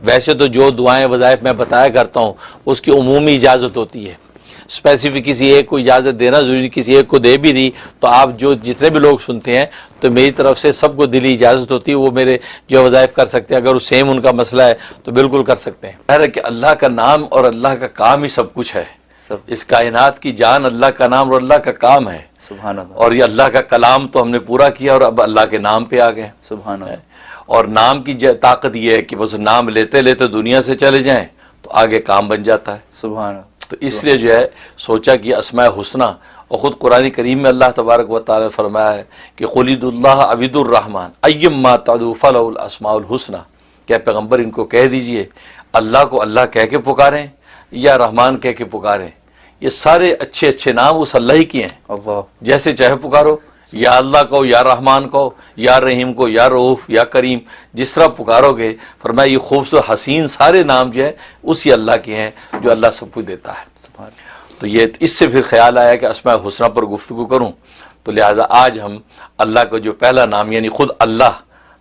ویسے تو جو دعائیں وظائف میں بتایا کرتا ہوں اس کی عمومی اجازت ہوتی ہے، اسپیسیفک کسی ایک کو اجازت دینا ضروری، کسی ایک کو دے بھی دی تو آپ جو جتنے بھی لوگ سنتے ہیں تو میری طرف سے سب کو دلی اجازت ہوتی ہے، وہ میرے جو وظائف کر سکتے ہیں، اگر وہ سیم ان کا مسئلہ ہے تو بالکل کر سکتے ہیں۔ خیر ہے کہ اللہ کا نام اور اللہ کا کام ہی سب کچھ ہے، اس کائنات کی جان اللہ کا نام اور اللہ کا کام ہے، سبحان اللہ۔ اور یہ اللہ کا کلام تو ہم نے پورا کیا اور اب اللہ کے نام پہ آ گئے۔ سبحان اللہ۔ اور نام کی طاقت یہ ہے کہ بس نام لیتے لیتے دنیا سے چلے جائیں تو آگے کام بن جاتا ہے۔ سبحان اللہ۔ تو اس لیے جو ہے سوچا کہ اسماء حسنہ، اور خود قرآن کریم میں اللہ تبارک و تعالی نے فرمایا ہے کہ قل ادعوا اللہ عبد الرحمن ایما تدعوا فلہ الاسماء الحسنى، کہ پیغمبر ان کو کہہ دیجئے اللہ کو اللہ کہہ کے پکاریں یا رحمان کہہ کے پکاریں، یہ سارے اچھے اچھے نام اس اللہ ہی کے ہیں، اللہ جیسے چاہے پکارو، یا اللہ کو، یا رحمان کو، یا رحیم کو، یا رؤوف، یا کریم، جس طرح پکارو گے، فرمایا یہ خوبصورت حسین سارے نام جو ہے اسی اللہ کے ہیں جو اللہ سب کچھ دیتا ہے۔ سبحان اللہ۔ تو یہ اس سے پھر خیال آیا کہ اسماء حسنہ پر گفتگو کروں، تو لہذا آج ہم اللہ کا جو پہلا نام یعنی خود اللہ،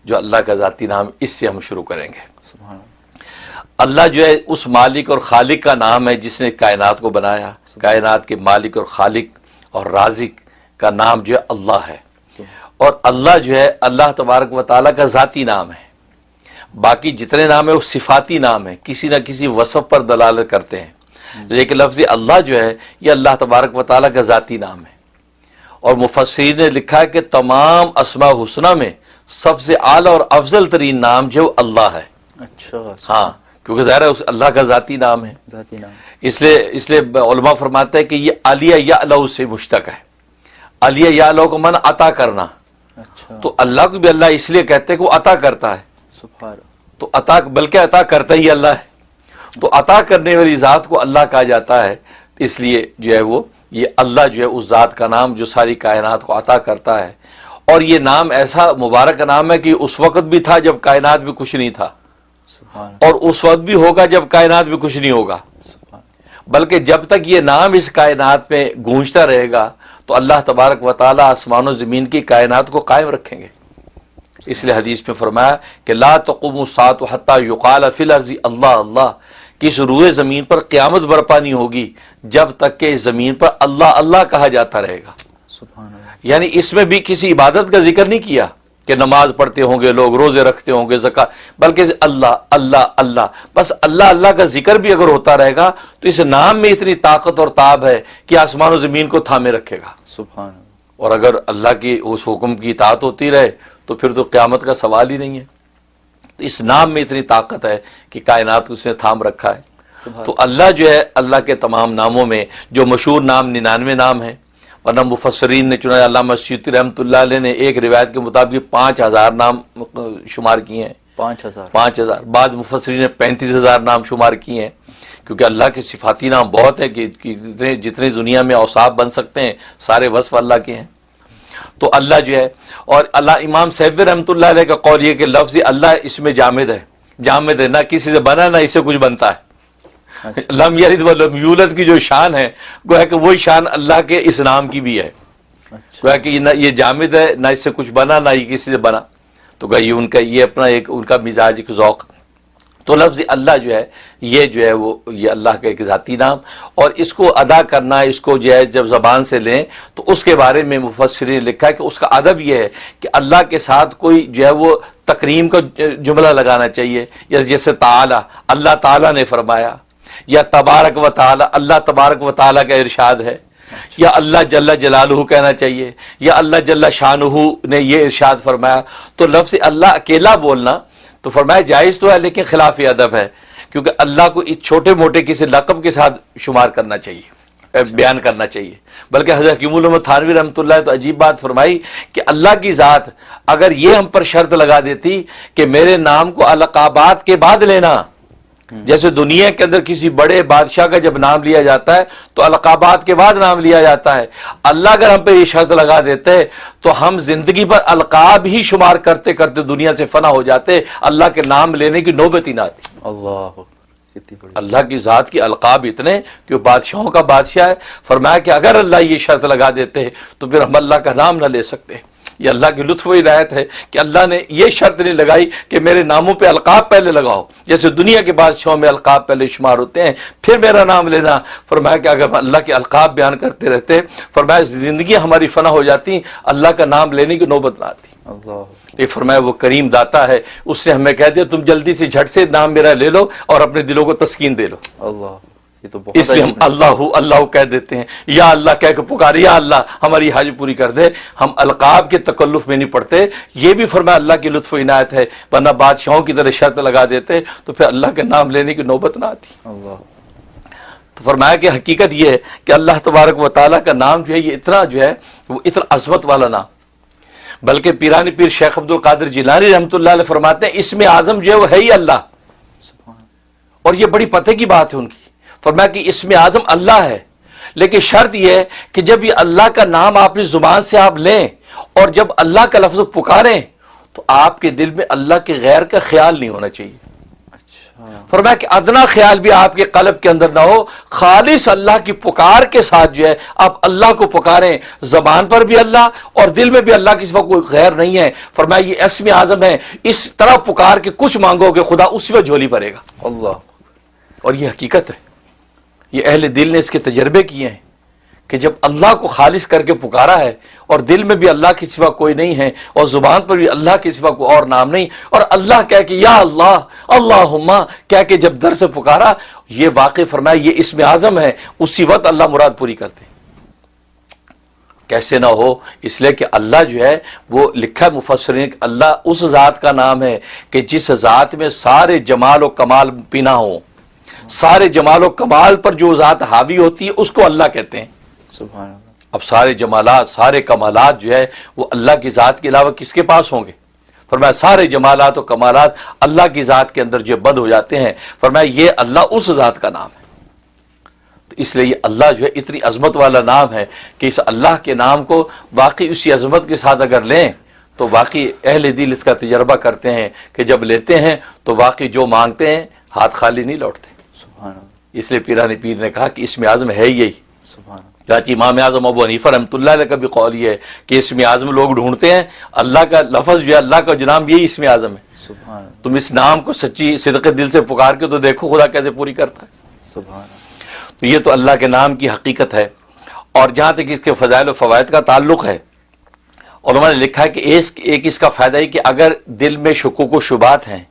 جو اللہ کا ذاتی نام، اس سے ہم شروع کریں گے۔ سبحان اللہ۔ اللہ جو ہے اس مالک اور خالق کا نام ہے جس نے کائنات کو بنایا، کائنات کے مالک اور خالق اور رازق کا نام جو ہے اللہ ہے، اور اللہ جو ہے اللہ تبارک و تعالیٰ کا ذاتی نام ہے۔ باقی جتنے نام ہیں وہ صفاتی نام ہیں، کسی نہ کسی وصف پر دلالت کرتے ہیں، لیکن لفظ اللہ جو ہے یہ اللہ تبارک و تعالیٰ کا ذاتی نام ہے۔ اور مفسرین نے لکھا ہے کہ تمام اسماء حسنہ میں سب سے اعلیٰ اور افضل ترین نام جو ہے وہ اللہ ہے۔ اچھا، ہاں، کیونکہ ظاہر ہے اللہ کا ذاتی نام ہے، ذاتی نام۔ اس لیے علماء فرماتے ہیں کہ یہ علیہ یعلو سے مشتق ہے۔ علیہ یعلو کو من عطا کرنا، اچھا، تو اللہ کو بھی اللہ اس لیے کہتے ہیں کہ وہ عطا کرتا ہے، سبحان اللہ۔ تو عطا بلکہ عطا کرتا ہی اللہ ہے، تو عطا کرنے والی ذات کو اللہ کہا جاتا ہے، اس لیے جو ہے وہ یہ اللہ جو ہے اس ذات کا نام جو ساری کائنات کو عطا کرتا ہے۔ اور یہ نام ایسا مبارک نام ہے کہ اس وقت بھی تھا جب کائنات میں کچھ نہیں تھا، سبحان اللہ۔ اور اس وقت بھی ہوگا جب کائنات میں کچھ نہیں ہوگا، سبحان اللہ۔ بلکہ جب تک یہ نام اس کائنات میں گونجتا رہے گا تو اللہ تبارک و تعالی آسمان و زمین کی کائنات کو قائم رکھیں گے۔ اس لیے حدیث میں فرمایا کہ لا تقوم الساعة حتى يقال في الارض اللہ اللہ، کہ اس روئے زمین پر قیامت برپا نہیں ہوگی جب تک کہ اس زمین پر اللہ اللہ کہا جاتا رہے گا۔ سبحان اللہ۔ یعنی اس میں بھی کسی عبادت کا ذکر نہیں کیا کہ نماز پڑھتے ہوں گے لوگ، روزے رکھتے ہوں گے، زکوٰۃ، بلکہ اللہ اللہ اللہ، بس اللہ اللہ کا ذکر بھی اگر ہوتا رہے گا تو اس نام میں اتنی طاقت اور تاب ہے کہ آسمان و زمین کو تھامے رکھے گا۔ سبحان اللہ۔ اور اگر اللہ کی اس حکم کی اطاعت ہوتی رہے تو پھر تو قیامت کا سوال ہی نہیں ہے۔ تو اس نام میں اتنی طاقت ہے کہ کائنات کو اس نے تھام رکھا ہے۔ تو اللہ جو ہے اللہ کے تمام ناموں میں جو مشہور نام 99 نام ہیں، ورنہ مفسرین نے چنانچہ علامہ سیوطی رحمۃ اللہ علیہ نے ایک روایت کے مطابق 5000 نام شمار کیے ہیں، 5000، بعض مفسرین نے 35000 نام شمار کیے ہیں، کیونکہ اللہ کے صفاتی نام بہت ہے کہ جتنے دنیا میں اوصاف بن سکتے ہیں سارے وصف اللہ کے ہیں۔ تو اللہ جو ہے، اور اللہ امام سیوطی رحمۃ اللہ علیہ کا قول یہ کہ لفظ اللہ اس میں جامد ہے، جامد ہے، نہ کسی سے بنا نہ اس سے کچھ بنتا ہے۔ لم یلد ولم یولد کی جو شان ہے گویا کہ وہی شان اللہ کے اس نام کی بھی ہے، گویا کہ نہ یہ جامد ہے، نہ اس سے کچھ بنا نہ یہ کسی سے بنا، تو گویا یہ ان کا یہ اپنا ایک ان کا مزاج، ایک ذوق۔ تو لفظ اللہ جو ہے یہ جو ہے وہ یہ اللہ کا ایک ذاتی نام، اور اس کو ادا کرنا، اس کو جو ہے جب زبان سے لیں تو اس کے بارے میں مفسرین نے لکھا ہے کہ اس کا ادب یہ ہے کہ اللہ کے ساتھ کوئی جو ہے وہ تکریم کا جملہ لگانا چاہیے، جیسے تعالی، اللہ تعالی نے فرمایا، یا تبارک و تعالی، اللہ تبارک و تعالی کا ارشاد ہے، یا اللہ جل جلالہ کہنا چاہیے، یا اللہ جل شانہ نے یہ ارشاد فرمایا۔ تو لفظ اللہ اکیلا بولنا تو فرمایا جائز تو ہے لیکن خلاف ادب ہے، کیونکہ اللہ کو اس چھوٹے موٹے کسی لقب کے ساتھ شمار کرنا چاہیے، بیان کرنا چاہیے۔ بلکہ حضرت حکیم الامت تھانوی رحمۃ اللہ تو عجیب بات فرمائی کہ اللہ کی ذات اگر یہ ہم پر شرط لگا دیتی کہ میرے نام کو القابات کے بعد لینا، جیسے دنیا کے اندر کسی بڑے بادشاہ کا جب نام لیا جاتا ہے تو القابات کے بعد نام لیا جاتا ہے، اللہ اگر ہم پہ یہ شرط لگا دیتے تو ہم زندگی پر القاب ہی شمار کرتے کرتے دنیا سے فنا ہو جاتے، اللہ کے نام لینے کی نوبت ہی نہ آتی۔ اللہ، اللہ کی ذات کی القاب اتنے کہ وہ بادشاہوں کا بادشاہ ہے، فرمایا کہ اگر اللہ یہ شرط لگا دیتے تو پھر ہم اللہ کا نام نہ لے سکتے۔ یہ اللہ کی لطف و عنایت ہے کہ اللہ نے یہ شرط نہیں لگائی کہ میرے ناموں پہ القاب پہلے لگاؤ، جیسے دنیا کے بادشاہوں میں القاب پہلے شمار ہوتے ہیں پھر میرا نام لینا۔ فرمایا کہ اگر اللہ کے القاب بیان کرتے رہتے، فرمایا زندگی ہماری فنا ہو جاتی، اللہ کا نام لینے کی نوبت نہ آتی۔ اللہ یہ فرمایا وہ کریم داتا ہے، اس نے ہمیں کہہ دیا تم جلدی سے جھٹ سے نام میرا لے لو اور اپنے دلوں کو تسکین دے لو۔ اللہ، یہ تو بہت اس لیے ہم عجیب ہے۔ اللہ اللہ کہہ دیتے ہیں، یا اللہ کہہ کے پکارے، یا اللہ ہماری حاجت پوری کر دے۔ ہم القاب کے تکلف میں نہیں پڑتے، یہ بھی فرمایا اللہ کی لطف و عنایت ہے، ورنہ بادشاہوں کی طرح شرط لگا دیتے تو پھر اللہ کے نام لینے کی نوبت نہ آتی۔ اللہ تو فرمایا کہ حقیقت یہ ہے کہ اللہ تبارک و تعالیٰ کا نام جو ہے یہ اتنا جو ہے وہ اتنا عظمت والا نام، بلکہ پیرانی پیر شیخ عبد القادر جیلانی رحمۃ اللہ علیہ فرماتے ہیں اسم اعظم جو ہے وہ ہے ہی اللہ، سبحان اور یہ بڑی پتہ کی بات ہے ان کی۔ فرمایا کہ اسم اعظم اللہ ہے، لیکن شرط یہ ہے کہ جب یہ اللہ کا نام اپنی زبان سے آپ لیں اور جب اللہ کا لفظ پکاریں تو آپ کے دل میں اللہ کے غیر کا خیال نہیں ہونا چاہیے۔ اچھا، فرمایا کہ ادنا خیال بھی آپ کے قلب کے اندر نہ ہو، خالص اللہ کی پکار کے ساتھ جو ہے آپ اللہ کو پکاریں، زبان پر بھی اللہ اور دل میں بھی اللہ کے سوا کوئی غیر نہیں ہے۔ فرمایا یہ اسم اعظم ہے، اس طرح پکار کے کچھ مانگو گے خدا اسی وقت جھولی بھرے گا، اللہ اور یہ حقیقت ہے۔ یہ اہل دل نے اس کے تجربے کیے ہیں کہ جب اللہ کو خالص کر کے پکارا ہے اور دل میں بھی اللہ کے سوا کوئی نہیں ہے اور زبان پر بھی اللہ کے سوا کوئی اور نام نہیں، اور اللہ کہہ کے یا اللہ اللہم کہہ کے جب در سے پکارا، یہ واقع فرمایا یہ اسم اعظم ہے، اسی وقت اللہ مراد پوری کرتے ہیں۔ کیسے نہ ہو، اس لیے کہ اللہ جو ہے وہ لکھا ہے مفسرین کہ اللہ اس ذات کا نام ہے کہ جس ذات میں سارے جمال و کمال پینا ہو، سارے جمال و کمال پر جو ذات حاوی ہوتی ہے اس کو اللہ کہتے ہیں۔ سبحان اللہ، اب سارے جمالات سارے کمالات جو ہے وہ اللہ کی ذات کے علاوہ کس کے پاس ہوں گے؟ فرمایا سارے جمالات و کمالات اللہ کی ذات کے اندر جو بند ہو جاتے ہیں، فرمایا یہ اللہ اس ذات کا نام ہے۔ تو اس لیے یہ اللہ جو ہے اتنی عظمت والا نام ہے کہ اس اللہ کے نام کو واقعی اسی عظمت کے ساتھ اگر لیں تو واقعی اہل دل اس کا تجربہ کرتے ہیں کہ جب لیتے ہیں تو واقعی جو مانگتے ہیں ہاتھ خالی نہیں لوٹتے۔ سبحان اللہ، اس لیے پیرانی پیر نے کہا کہ اسم اعظم ہے یہی۔ سبحان اللہ، چاچی امام اعظم ابو حنیفہ رحمۃ اللہ علیہ کا بھی قول یہ ہے کہ اسم اعظم لوگ ڈھونڈتے ہیں، اللہ کا لفظ جو ہے اللہ کا جو نام یہی اسم اعظم ہے۔ سبحان اللہ، تم اس نام کو سچی صدق دل سے پکار کے تو دیکھو خدا کیسے پوری کرتا ہے۔ سبحان اللہ، تو یہ تو اللہ کے نام کی حقیقت ہے۔ اور جہاں تک اس کے فضائل و فوائد کا تعلق ہے، علماء نے لکھا ہے کہ ایک اس کا فائدہ ہے کہ اگر دل میں شکوک و شبہات ہیں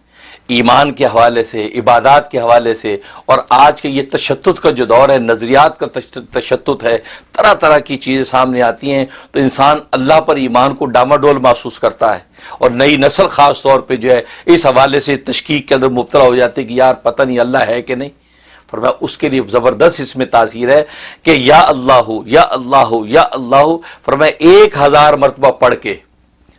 ایمان کے حوالے سے، عبادات کے حوالے سے، اور آج کے یہ تشدد کا جو دور ہے، نظریات کا تشدد ہے، طرح طرح کی چیزیں سامنے آتی ہیں، تو انسان اللہ پر ایمان کو ڈاماڈول محسوس کرتا ہے، اور نئی نسل خاص طور پہ جو ہے اس حوالے سے تشکیک کے اندر مبتلا ہو جاتے کہ یار پتہ نہیں اللہ ہے کہ نہیں۔ فرمایا اس کے لیے زبردست اس میں تاثیر ہے کہ یا اللہ یا اللہ یا اللہ، فرمایا 1000 مرتبہ پڑھ کے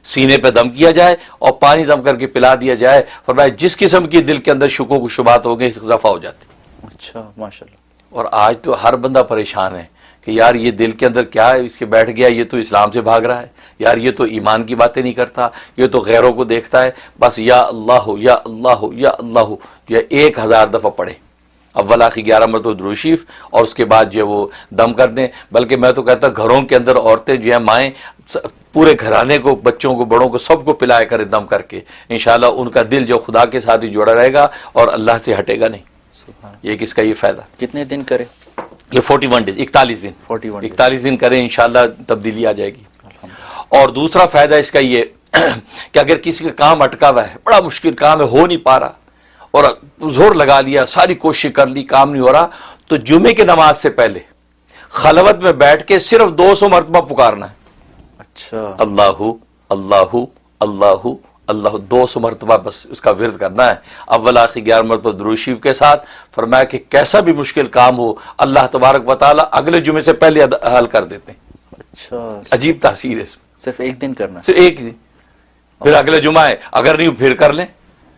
سینے پہ دم کیا جائے اور پانی دم کر کے پلا دیا جائے، فرمایا جس قسم کی دل کے اندر شکوک و شبہات ہو گئے رفع ہو جاتے۔ اچھا، ماشاء اللہ، اور آج تو ہر بندہ پریشان ہے کہ یار یہ دل کے اندر کیا ہے، اس کے بیٹھ گیا، یہ تو اسلام سے بھاگ رہا ہے، یار یہ تو ایمان کی باتیں نہیں کرتا، یہ تو غیروں کو دیکھتا ہے، بس یا اللہ یا اللہ یا اللہ یہ 1000 دفعہ پڑھے، اول آخر 11 مرتبہ درود شریف، اور اس کے بعد جو ہے وہ دم کر دیں۔ بلکہ میں تو کہتا گھروں کے اندر عورتیں جو ہیں، مائیں پورے گھرانے کو، بچوں کو، بڑوں کو، سب کو پلایا کرے دم کر کے، انشاءاللہ ان کا دل جو خدا کے ساتھ ہی جڑا رہے گا اور اللہ سے ہٹے گا نہیں۔ سبحان اللہ، یہ کس کا یہ فائدہ؟ کتنے دن کرے؟ یہ 41 ڈیز، 41 دن 41 days۔ 41 دن کریں، انشاءاللہ تبدیلی آ جائے گی۔ الحمدللہ، اور دوسرا فائدہ اس کا یہ کہ اگر کسی کا کام اٹکا ہوا ہے، بڑا مشکل کام ہے، ہو نہیں پا رہا، اور زور لگا لیا، ساری کوشش کر لی، کام نہیں ہو رہا، تو جمعے کی نماز سے پہلے خلوت میں بیٹھ کے صرف 200 مرتبہ پکارنا ہے، اچھا، اللہ اللہ اللہ اللہ، 200 مرتبہ بس اس کا ورد کرنا ہے، اول آخر 11 مرتبہ درود شریف کے ساتھ۔ فرمایا کہ کیسا بھی مشکل کام ہو اللہ تبارک و تعالیٰ اگلے جمعے سے پہلے حل کر دیتے ہیں۔ اچھا، عجیب تاثیر ہے اس میں، صرف ایک دن کرنا ہے؟ صرف ایک دن، پھر اگلے جمعہ ہے، اگر نہیں پھر کر لیں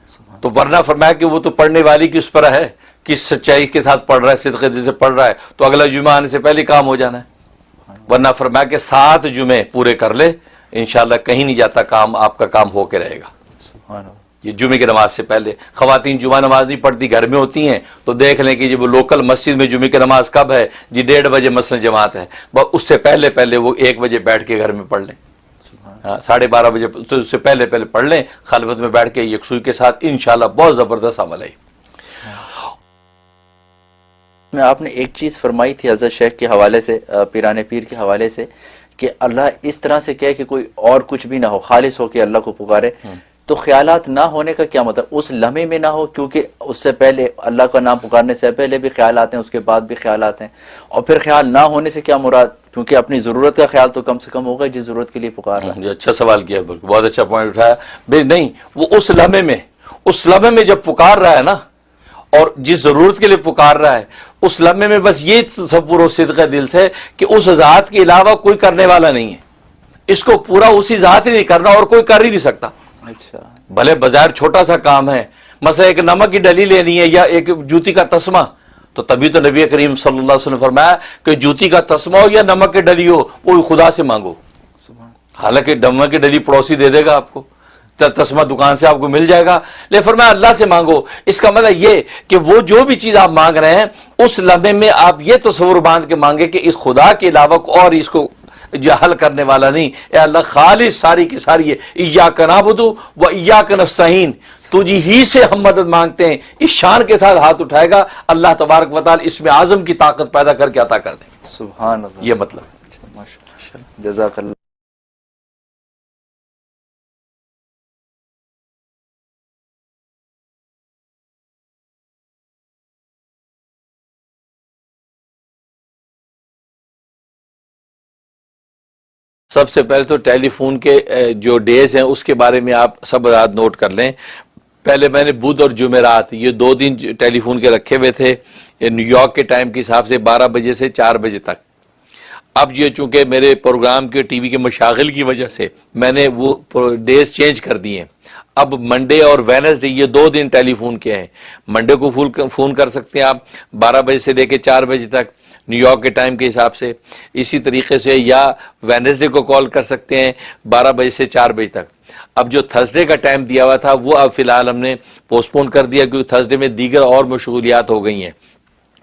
سبحان تو، ورنہ فرمایا کہ وہ تو پڑھنے والی کی اس پر ہے کہ سچائی کے ساتھ پڑھ رہا ہے، صدق دل سے پڑھ رہا ہے، تو اگلا جمعہ آنے سے پہلے کام ہو جانا ہے، ورنہ فرمایا کہ 7 جمعے پورے کر لے، انشاءاللہ کہیں نہیں جاتا کام، آپ کا کام ہو کے رہے گا۔ سبحان اللہ، یہ جمعے کی نماز سے پہلے، خواتین جمعہ نماز نہیں پڑھتی، گھر میں ہوتی ہیں، تو دیکھ لیں کہ جب وہ لوکل مسجد میں جمعے کی نماز کب ہے جی، 1:30 بجے مثلا جماعت ہے، بس اس سے پہلے وہ 1 بجے بیٹھ کے گھر میں پڑھ لیں، سبحان 12:30 بجے تو اس سے پہلے پڑھ لیں خلوت میں بیٹھ کے یکسوئی کے ساتھ، انشاءاللہ بہت زبردست عمل ہے۔ میں آپ نے ایک چیز فرمائی تھی حضرت شیخ کے حوالے سے، پیران پیر کے حوالے سے، کہ اللہ اس طرح سے کہے کہ کوئی اور کچھ بھی نہ ہو، خالص ہو کے اللہ کو پکارے، تو خیالات نہ ہونے کا کیا مطلب؟ اس لمحے میں نہ ہو، کیونکہ اس سے پہلے اللہ کا نام پکارنے سے پہلے بھی خیالات ہیں، اس کے بعد بھی خیالات ہیں، اور پھر خیال نہ ہونے سے کیا مراد؟ کیونکہ اپنی ضرورت کا خیال تو کم سے کم ہوگا جس ضرورت کے لیے پکار رہا ہے۔ یہ اچھا سوال کیا، بہت اچھا پوائنٹ اٹھایا۔ بھئی نہیں، وہ اس لمحے میں جب پکار رہا ہے نا، اور جس ضرورت کے لیے پکار رہا ہے، اس لمحے میں بس یہ تصور و صدق دل سے کہ اس ذات کے علاوہ کوئی کرنے والا نہیں ہے، اس کو پورا اسی ذات ہی نہیں کرنا اور کوئی کر ہی نہیں سکتا۔ اچھا، بھلے بظاہر چھوٹا سا کام ہے، مثلا ایک نمک کی ڈلی لینی ہے یا ایک جوتی کا تسمہ، تو تبھی تو نبی کریم صلی اللہ علیہ وسلم نے فرمایا کہ جوتی کا تسمہ ہو یا نمک کی ڈلی ہو، وہ خدا سے مانگو۔ حالانکہ نمک کی ڈلی پڑوسی دے دے گا آپ کو، تسمہ دکان سے آپ کو مل جائے گا، لیکن فرمایا اللہ سے مانگو۔ اس کا مطلب یہ کہ وہ جو بھی چیز آپ مانگ رہے ہیں اس لمحے میں آپ یہ تصور باندھ کے مانگے کہ اس خدا کے علاوہ اور اس کو جو حل کرنے والا نہیں، اے اللہ خالص ساری کی ساری ہے، ایاک نعبد و ایاک نستعین، تجھ ہی سے ہم مدد مانگتے ہیں، اس شان کے ساتھ ہاتھ اٹھائے گا، اللہ تبارک و تعالی اس میں اعظم کی طاقت پیدا کر کے عطا کر دیں۔ سبحان اللہ، یہ مطلب ہے۔ اچھا، ماشاء اللہ، جزاک اللہ۔ سب سے پہلے تو ٹیلی فون کے جو ڈیز ہیں اس کے بارے میں آپ سب رات نوٹ کر لیں۔ پہلے میں نے بدھ اور جمعرات یہ 2 دن ٹیلی فون کے رکھے ہوئے تھے، نیو یارک کے ٹائم کے حساب سے 12 بجے سے 4 بجے تک۔ اب یہ چونکہ میرے پروگرام کے ٹی وی کے مشاغل کی وجہ سے میں نے وہ ڈیز چینج کر دیے ہیں۔ اب منڈے اور وینسڈے یہ 2 دن ٹیلی فون کے ہیں۔ منڈے کو فون کر سکتے ہیں آپ 12 بجے سے لے کے 4 بجے تک نیو یارک کے ٹائم کے حساب سے، اسی طریقے سے یا وینسڈے کو کال کر سکتے ہیں 12 بجے سے 4 بجے تک۔ اب جو تھرسڈے کا ٹائم دیا ہوا تھا وہ اب فی الحال ہم نے پوسٹ پون کر دیا، کیونکہ تھرسڈے میں دیگر اور مشغولیات ہو گئی ہیں،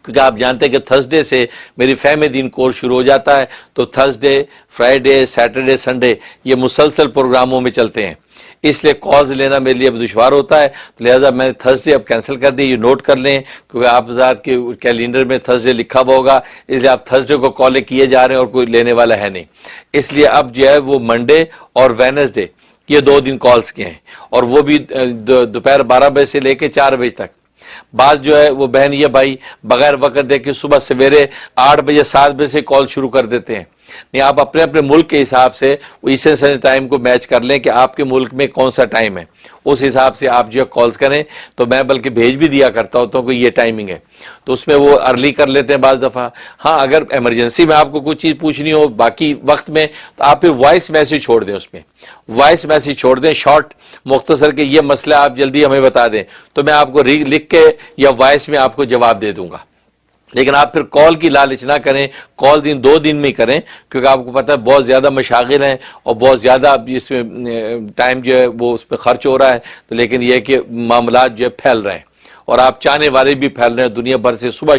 کیونکہ آپ جانتے ہیں کہ تھرسڈے سے میری فہم دین کورس شروع ہو جاتا ہے، تو تھرسڈے، فرائیڈے، سیٹرڈے، سنڈے یہ مسلسل پروگراموں میں چلتے ہیں، اس لیے کالز لینا میرے لیے اب دشوار ہوتا ہے، تو لہٰذا میں نے تھرسڈے اب کینسل کر دی۔ یہ نوٹ کر لیں کیونکہ آپ ذات کے کیلنڈر میں تھرسڈے لکھا ہوا ہوگا، اس لیے آپ تھرسڈے کو کالیں کیے جا رہے ہیں اور کوئی لینے والا ہے نہیں، اس لیے اب جو ہے وہ منڈے اور وینسڈے یہ 2 دن کالز کے ہیں، اور وہ بھی دوپہر 12 بجے سے لے کے 4 بجے تک۔ بعض جو ہے وہ بہن یہ بھائی بغیر وقت دے کے صبح سویرے 8 بجے 7 بجے سے کال شروع کر دیتے ہیں۔ نہیں، آپ اپنے اپنے ملک کے حساب سے ایسٹرن ٹائم کو میچ کر لیں کہ آپ کے ملک میں کون سا ٹائم ہے، اس حساب سے آپ جو ہے کالز کریں، تو میں بلکہ بھیج بھی دیا کرتا ہوتا ہوں کہ یہ ٹائمنگ ہے، تو اس میں وہ ارلی کر لیتے ہیں بعض دفعہ۔ ہاں اگر ایمرجنسی میں آپ کو کوئی چیز پوچھنی ہو باقی وقت میں تو آپ پھر وائس میسیج چھوڑ دیں، اس میں وائس میسیج چھوڑ دیں شارٹ مختصر کہ یہ مسئلہ آپ جلدی ہمیں بتا دیں، تو میں آپ کو لکھ کے یا وائس میں آپ کو جواب دے دوں گا۔ لیکن آپ پھر کال کی لالچ نہ کریں، کال 2 دن میں کریں، کیونکہ آپ کو پتہ ہے بہت زیادہ مشاغل ہیں اور بہت زیادہ اس میں ٹائم جو ہے وہ اس پہ خرچ ہو رہا ہے، تو لیکن یہ ہے کہ معاملات جو ہے پھیل رہے ہیں اور آپ چاہنے والے بھی پھیل رہے ہیں دنیا بھر سے۔ صبح